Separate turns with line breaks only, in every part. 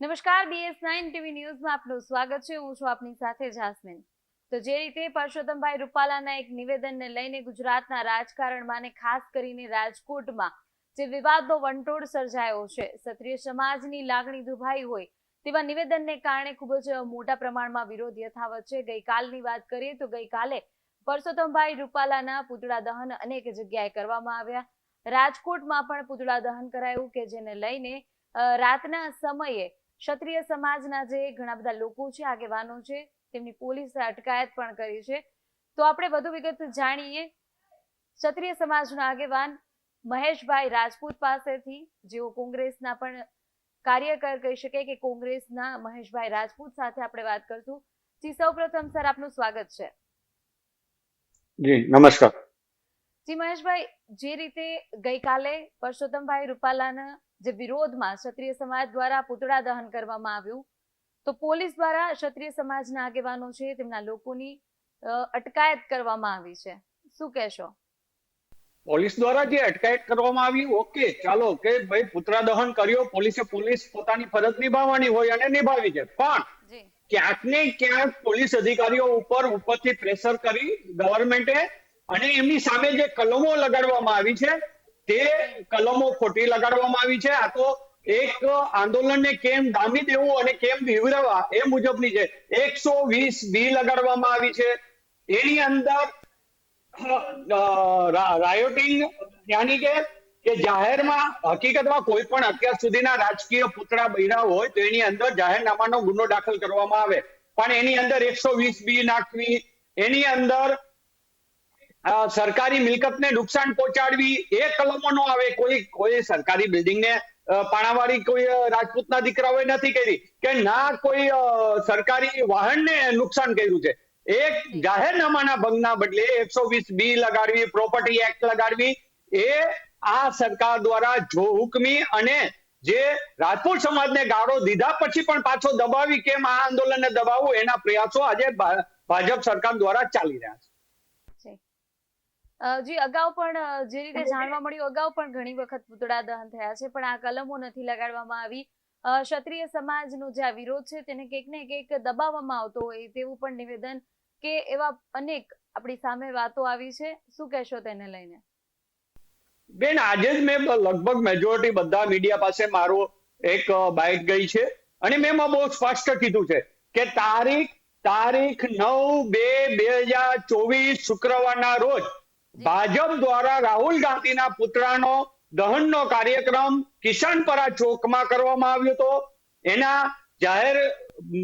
નમસ્કાર, BS9 TV ન્યૂઝમાં આપનું સ્વાગત છે. હું છું આપની સાથે જાસ્મીન. તો જે રીતે પરસોત્તમભાઈ રૂપાલાના એક નિવેદનને લઈને ગુજરાતના રાજકારણમાં અને ખાસ કરીને રાજકોટમાં જે વિવાદનો વંટોળ સર્જાયો છે, ક્ષત્રિય સમાજની લાગણી દુભાઈ હોય તેવા નિવેદનને કારણે ખૂબ જ મોટા પ્રમાણમાં વિરોધ યથાવત છે. ગઈકાલની વાત કરીએ તો ગઈકાલે પરસોત્તમભાઈ રૂપાલાના પૂતળા દહન અનેક જગ્યાએ કરવામાં આવ્યા. રાજકોટમાં પણ પૂતળા દહન કરાયું કે જેને લઈને રાતના સમયે ક્ષત્રિય સમાજના જે ઘણા બધા લોકો છે, આગેવાનો છે, તેમની પોલીસે અટકાયત પણ કરી છે. તો આપણે વધુ વિગત જાણીએ ક્ષત્રિય સમાજના આગેવાન મહેશભાઈ રાજપૂત પાસેથી, જેઓ કોંગ્રેસના પણ કાર્યકર કહી શકે કે કોંગ્રેસના મહેશભાઈ રાજપૂત સાથે આપણે વાત કરશું. જી, સૌપ્રથમ સર આપનું સ્વાગત છે.
જી નમસ્કાર.
જી મહેશભાઈ, જે રીતે ગઈકાલે પરસોત્તમભાઈ રૂપાલાના જે વિરોધમાં ક્ષત્રિય સમાજ દ્વારા પૂતળા દહન કરવામાં આવ્યું, તો પોલીસ દ્વારા ક્ષત્રિય સમાજના આગેવાનો છે તેમના લોકોની અટકાયત કરવામાં આવી છે, શું કહેશો?
પોલીસ દ્વારા જે અટકાયત કરવામાં આવી, ઓકે ચાલો કે ભાઈ પૂતળા દહન કર્યો, પોલીસ પોતાની ફરજ નિભાવવાની હોય અને નિભાવી છે, પણ ક્યાંક ને ક્યાંક પોલીસ અધિકારીઓ ઉપરથી પ્રેશર કરી ગવર્મેન્ટે અને એમની સામે જે કલમો લગાડવામાં આવી છે તે કલમો ખોટી લગાડવામાં આવી છે. આ તો એક આંદોલનને કેમ ડામી દેવું અને કેમ બીવરાવવા એ મુજબની છે. 120B લગાડવામાં આવી છે. એની અંદર રાયોટિંગ યાની કે જાહેરમાં હકીકતમાં કોઈ પણ અત્યાર સુધીના રાજકીય પૂતળા બન્યા હોય તો એની અંદર જાહેરનામાનો ગુનો દાખલ કરવામાં આવે, પણ એની અંદર 120B નાખવી, એની અંદર સરકારી મિલકતને નુકસાન પહોંચાડવી, એ કલમો નો આવે. કોઈ સરકારી બિલ્ડિંગને પાણાવાળી કોઈ રાજપૂતના દીકરાઓએ નથી કરી કે ના કોઈ સરકારી વાહનને નુકસાન કર્યું છે. એક જાહેરનામાના ભંગના બદલે 120B લગાડવી, પ્રોપર્ટી એક્ટ લગાડવી, એ આ સરકાર દ્વારા જો હુકમી અને જે રાજપૂત સમાજને ગાળો દીધા પછી પણ પાછો દબાવી કેમ આ આંદોલનને દબાવવું, એના પ્રયાસો આજે ભાજપ સરકાર દ્વારા ચાલી રહ્યા છે.
જી, અગાઉ પણ જે રીતે જાણવા મળ્યું, અગાઉ પણ ઘણી વખત પૂતળા દહન થયા છે, પણ આ કલમો નથી લગાડવામાં આવી. ક્ષત્રિય સમાજનો જે આ વિરોધ છે તેને કંઈક ને કંઈક દબાવવામાં આવતો હોય તેવું પણ નિવેદન કે એવા અનેક આપણી સામે વાતો આવી છે, શું કહેશો તેને લઈને?
બેન, આજે જ મેં લગભગ મેજોરિટી બધા મીડિયા પાસે મારો એક બાઇટ ગઈ છે અને મેં બહુ સ્પષ્ટ કીધું છે કે તારીખ 9/2/2024 શુક્રવારના રોજ ભાજપ દ્વારા રાહુલ ગાંધીના પુતળાનો દહનનો કાર્યક્રમ કિશનપરા ચોકમાં કરવામાં આવ્યો હતો. એના જાહેર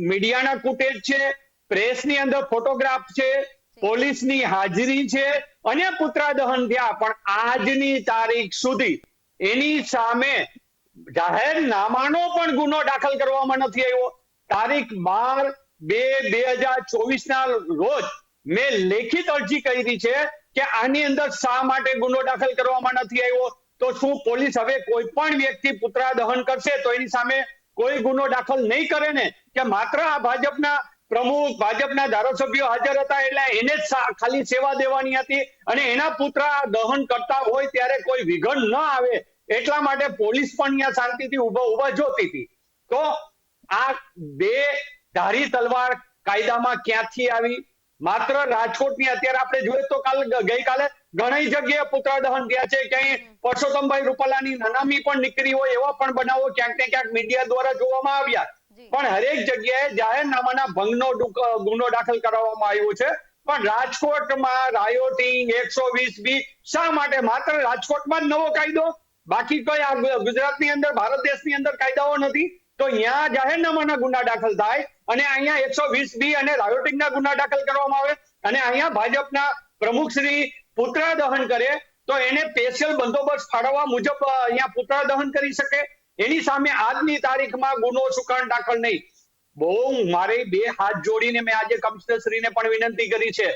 મીડિયાના ફૂટેજ છે, પ્રેસની અંદર ફોટોગ્રાફ છે, પોલીસની હાજરી છે અને પુતળા દહન થયા, પણ આજની તારીખ સુધી એની સામે જાહેરનામાનો પણ ગુનો દાખલ કરવામાં નથી આવ્યો. તારીખ 12/2/2024 ના રોજ મેં લેખિત અરજી કરી છે કે આની અંદર શા માટે ગુનો દાખલ કરવામાં નથી આવ્યો. તો શું પોલીસ હવે કોઈ પણ વ્યક્તિ પુતળા દહન કરશે તો એની સામે કોઈ ગુનો દાખલ નહીં કરે ને? કે માત્ર આ ભાજપના પ્રમુખ, ભાજપના ધારાસભ્યો હાજર હતા એટલે એને જ ખાલી સેવા દેવાની હતી અને એના પુતળા દહન કરતા હોય ત્યારે કોઈ વિઘન ન આવે એટલા માટે પોલીસ પણ અહીંયા શાંતિથી ઉભા જોતી હતી. તો આ બે ધારી તલવાર કાયદામાં ક્યાંથી આવી? માત્ર રાજકોટની અત્યારે આપણે જોઈએ તો ગઈકાલે ઘણી જગ્યાએ પુતળા દહન થયા છે. ક્યાંય પરસોત્તમભાઈ રૂપાલાની નનામી પણ નીકળી હોય એવા પણ બનાવો ક્યાંક ને ક્યાંક મીડિયા દ્વારા જોવામાં આવ્યા, પણ હરેક જગ્યાએ જાહેરનામાના ભંગનો ગુનો દાખલ કરવામાં આવ્યો છે. પણ રાજકોટમાં રાયોટિંગ 120B શા માટે? માત્ર રાજકોટમાં જ નવો કાયદો, બાકી કોઈ આ ગુજરાતની અંદર, ભારત દેશની અંદર કાયદાઓ નથી. તો અહીંયા જાહેરનામાના ગુના દાખલ થાય અને અહીંયા 120B અને રાયોટિંગના ગુના દાખલ કરવામાં આવે અને અહીંયા ભાજપના પ્રમુખ શ્રી પુતળા દહન કરે તો એને સ્પેશિયલ બંદોબસ્ત ફાળવવા મુજબ અહીંયા પુતળા દહન કરી શકે. એની સામે આજની તારીખમાં ગુનો સુકાન દાખલ નહીં. બહુ મારે બે હાથ જોડીને મેં આજે કમિશનરશ્રીને પણ વિનંતી કરી છે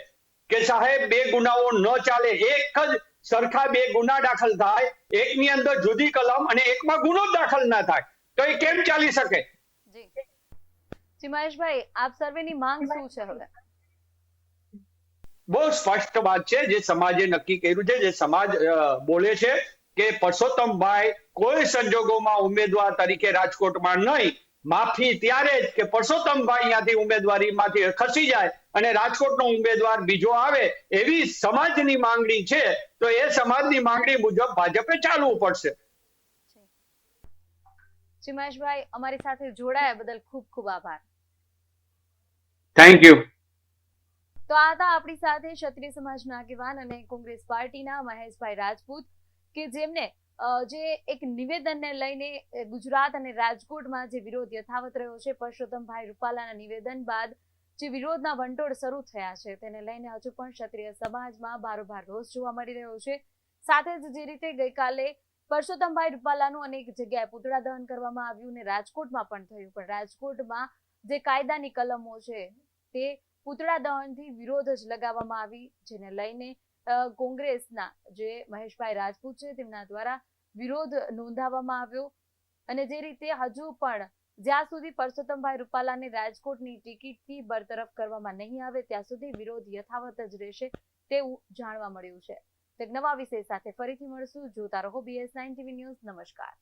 કે સાહેબ, બે ગુનાઓ ન ચાલે. એક જ સરખા બે ગુના દાખલ થાય, એકની અંદર જુદી કલમ અને એકમાં ગુનો દાખલ ના થાય તો એ કેમ ચાલી શકે?
જી મહેશભાઈ, આપ સર્વેની માંગ શું છે? હવે
બહુ સ્પષ્ટ વાત છે, જે સમાજે નક્કી કર્યું છે, જે સમાજ બોલે છે કે પરસોત્તમભાઈ કોઈ સંજોગોમાં ઉમેદવાર તરીકે રાજકોટમાં નહીં, માફી ત્યારે જ કે પરસોત્તમભાઈ અહીંયાથી ઉમેદવારીમાંથી ખસી જાય અને રાજકોટનો ઉમેદવાર બીજો આવે, એવી સમાજની માંગણી છે. તો એ સમાજની માંગણી મુજબ ભાજપે ચાલવું પડશે.
શ્રી મહેશભાઈ, અમારી સાથે જોડાયા બદલ ખૂબ ખૂબ આભાર.
Thank you.
તો આ હતા આપણી સાથે ક્ષત્રિય સમાજના આગેવાન અને કોંગ્રેસ પાર્ટીના મહેશભાઈ રાજપૂત, કે જેમને જે એક નિવેદનને લઈને ગુજરાત અને રાજકોટમાં જે વિરોધ યથાવત રહ્યો છે, પરસોત્તમભાઈ રૂપાલાના નિવેદન બાદ જે વિરોધના વંટોળ શરૂ થયા છે, તેને લઈને હજુ પણ ક્ષત્રિય સમાજમાં ભારોભાર રોષ જોવા મળી રહ્યો છે. સાથે જ જે રીતે ગઈકાલે પરસોત્તમભાઈ રૂપાલાનું અનેક જગ્યાએ પુતળા દહન કરવામાં આવ્યું ને રાજકોટમાં પણ થયું, પણ રાજકોટમાં જે કાયદાની કલમો છે તે પુતળા દહનથી વિરોધ જ લગાવવામાં આવી, જેને લઈને કોંગ્રેસના જે મહેશભાઈ રાજપૂત છે તેમના દ્વારા વિરોધ નોંધાવવામાં આવ્યો. અને જે રીતે હજુ પણ જ્યાં સુધી પરસોત્તમભાઈ રૂપાલાને રાજકોટની ટિકિટથી બરતરફ કરવામાં નહીં આવે ત્યાં સુધી વિરોધ યથાવત જ રહેશે તેવું જાણવા મળ્યું છે. એક નવા વિષય સાથે ફરીથી મળશું. જોતા રહો BS9 TV ન્યૂઝ. નમસ્કાર.